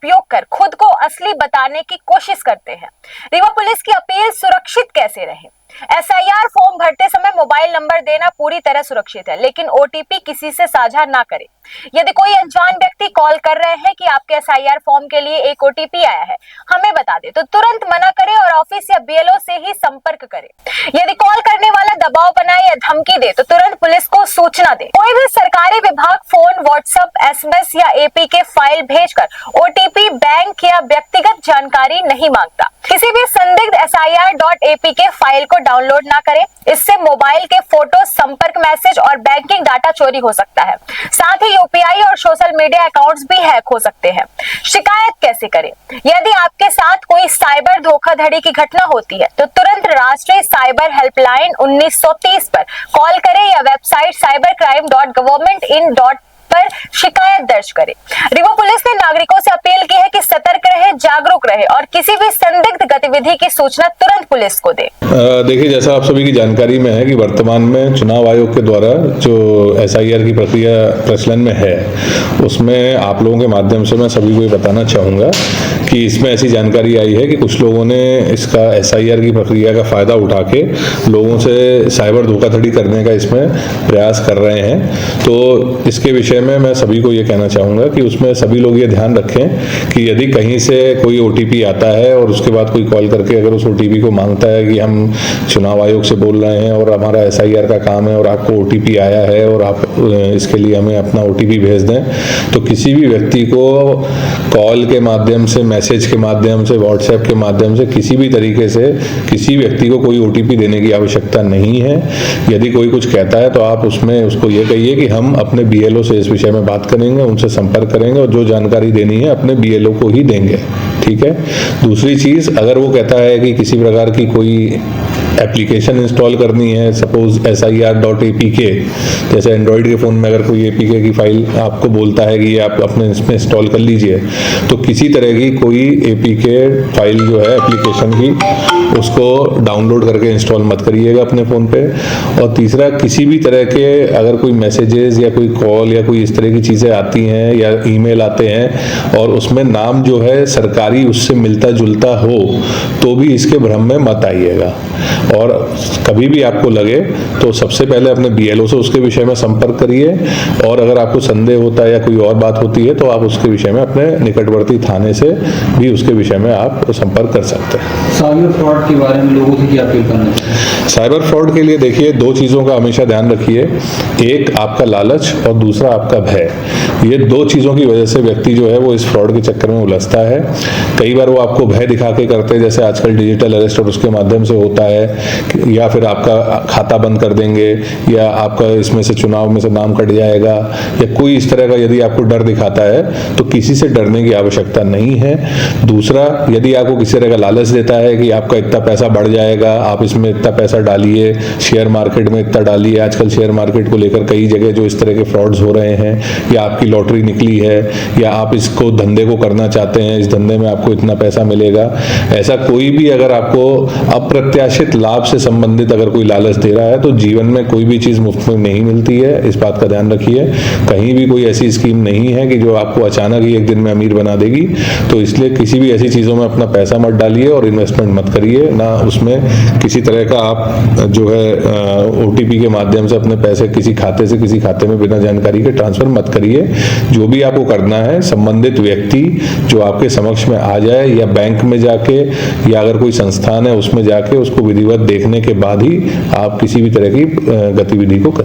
उपयोग कर खुद को असली बताने की कोशिश करते हैं। रीवा पुलिस की अपील, सुरक्षित कैसे रहें। एसआईआर फॉर्म भरते समय मोबाइल नंबर देना पूरी तरह सुरक्षित है, लेकिन ओटीपी किसी से साझा ना करें। यदि कोई अनजान व्यक्ति कॉल कर रहे हैं कि आपके एसआईआर फॉर्म के लिए एक ओटीपी आया है, हमें बता दे, तो तुरंत मना करें और ऑफिस या बीएलओ से ही संपर्क करें। यदि कॉल करने वाला दबाव बनाए या धमकी दे, तो तुरंत पुलिस को सूचना दे। कोई भी सरकारी विभाग फोन, व्हाट्सएप, एसएमएस या एपीके फाइल भेजकर ओटीपी, बैंक या व्यक्तिगत जानकारी नहीं मांगता। किसी भी संदिग्ध SIR.APK फाइल को डाउनलोड ना करें, इससे मोबाइल के फोटो, संपर्क मैसेज और बैंकिंग डाटा चोरी हो सकता है। साथ ही यूपीआई और सोशल मीडिया अकाउंट्स भी हैक हो सकते हैं। शिकायत कैसे करें? यदि आपके साथ कोई साइबर धोखाधड़ी की घटना होती है, तो तुरंत राष्ट्रीय साइबर हेल्पलाइन 1930 पर कॉल करें या वेबसाइट cybercrime.governmentin. पर शिकायत दर्ज करें। रीवा पुलिस ने नागरिकों से अपील की है कि सतर्क रहे, जागरूक रहे और किसी भी संदिग्ध गतिविधि की सूचना तुरंत पुलिस को दे। देखिए, जैसा आप सभी की जानकारी में है कि वर्तमान में चुनाव आयोग के द्वारा जो एसआईआर की प्रक्रिया प्रचलन में है, उसमें आप लोगों के माध्यम से मैं सभी को ये बताना चाहूँगा कि इसमें ऐसी जानकारी आई है कि कुछ लोगों ने इसका एसआईआर की प्रक्रिया का फ़ायदा उठा के लोगों से साइबर धोखाधड़ी करने का इसमें प्रयास कर रहे हैं। तो इसके विषय में मैं सभी को ये कहना चाहूँगा कि उसमें सभी लोग ये ध्यान रखें कि यदि कहीं से कोई ओटीपी आता है और उसके बाद कोई कॉल करके अगर उस ओटीपी को मांगता है कि हम चुनाव आयोग से बोल रहे हैं और हमारा एसआईआर का काम है और आपको ओटीपी आया है और आप इसके लिए हमें अपना ओटीपी भेज दें, तो किसी भी व्यक्ति को कॉल के माध्यम से, मैसेज के माध्यम से, व्हाट्सएप के माध्यम से किसी भी तरीके से किसी व्यक्ति को कोई ओटीपी देने की आवश्यकता नहीं है। यदि कोई कुछ कहता है तो आप उसमें उसको ये कहिए कि हम अपने बीएलओ से इस विषय में बात करेंगे, उनसे संपर्क करेंगे और जो जानकारी देनी है अपने बीएलओ को ही देंगे। ठीक है। दूसरी चीज़, अगर वो कहता है कि किसी प्रकार की कोई एप्लीकेशन इंस्टॉल करनी है, सपोज SIR.APK, जैसे एंड्रॉयड के फ़ोन में अगर कोई APK की फाइल आपको बोलता है कि ये आप अपने इसमें इंस्टॉल कर लीजिए, तो किसी तरह की कोई APK फाइल जो है एप्लीकेशन की, उसको डाउनलोड करके इंस्टॉल मत करिएगा अपने फ़ोन पे। और तीसरा, किसी भी तरह के अगर कोई मैसेजेस या कोई कॉल या कोई इस तरह की चीज़ें आती हैं या ईमेल आते हैं और उसमें नाम जो है सरकारी उससे मिलता जुलता हो, तो भी इसके भ्रम में मत आइएगा। और कभी भी आपको लगे तो सबसे पहले अपने बीएलओ से उसके विषय में संपर्क करिए और अगर आपको संदेह होता है या कोई और बात होती है तो आप उसके विषय में अपने निकटवर्ती थाने से भी उसके विषय में आप संपर्क कर सकते हैं। साइबर फ्रॉड के बारे में लोगों से क्या अपील करना चाहिए? साइबर फ्रॉड के लिए देखिए, दो चीज़ों का हमेशा ध्यान रखिए। एक आपका लालच और दूसरा आपका भय। ये दो चीज़ों की वजह से व्यक्ति जो है वो इस फ्रॉड के चक्कर में उलझता है। कई बार वो आपको भय दिखा के करते हैं, जैसे आजकल डिजिटल अरेस्ट और उसके माध्यम से होता है, या फिर आपका खाता बंद कर देंगे या आपका इसमें से चुनाव में से नाम कट जाएगा या कोई इस तरह का यदि आपको डर दिखाता है, तो किसी से डरने की आवश्यकता नहीं है। दूसरा, यदि आपको किसी तरह का लालच देता है कि आपका इतना पैसा बढ़ जाएगा, आप इसमें इतना पैसा डालिए, शेयर मार्केट में इतना डालिए, आजकल शेयर मार्केट को लेकर कई जगह जो इस तरह के फ्रॉड्स हो रहे हैं, या आपकी लॉटरी निकली है या आप इसको धंधे को करना चाहते हैं, इस धंधे में आपको इतना पैसा मिलेगा, ऐसा कोई भी अगर आपको अप्रत्याशित लाभ से संबंधित अगर कोई लालच दे रहा है, तो जीवन में कोई भी चीज़ मुफ्त में नहीं मिलती है। इस बात का ध्यान रखिए। कहीं भी कोई ऐसी स्कीम नहीं है कि जो आपको अचानक ही एक दिन में अमीर बना देगी। तो इसलिए किसी भी ऐसी चीज़ों में अपना पैसा मत डालिए और इन्वेस्टमेंट मत करिए, ना उसमें किसी तरह का आप जो है ओटीपी के माध्यम से अपने पैसे किसी खाते से किसी खाते में बिना जानकारी के ट्रांसफर मत करिए। जो भी आपको करना है, संबंधित व्यक्ति जो आपके समक्ष में आ जाए या बैंक में जाके या अगर कोई संस्थान है उसमें जाके उसको विधिवत देखने के बाद ही आप किसी भी तरह की गतिविधि को करें।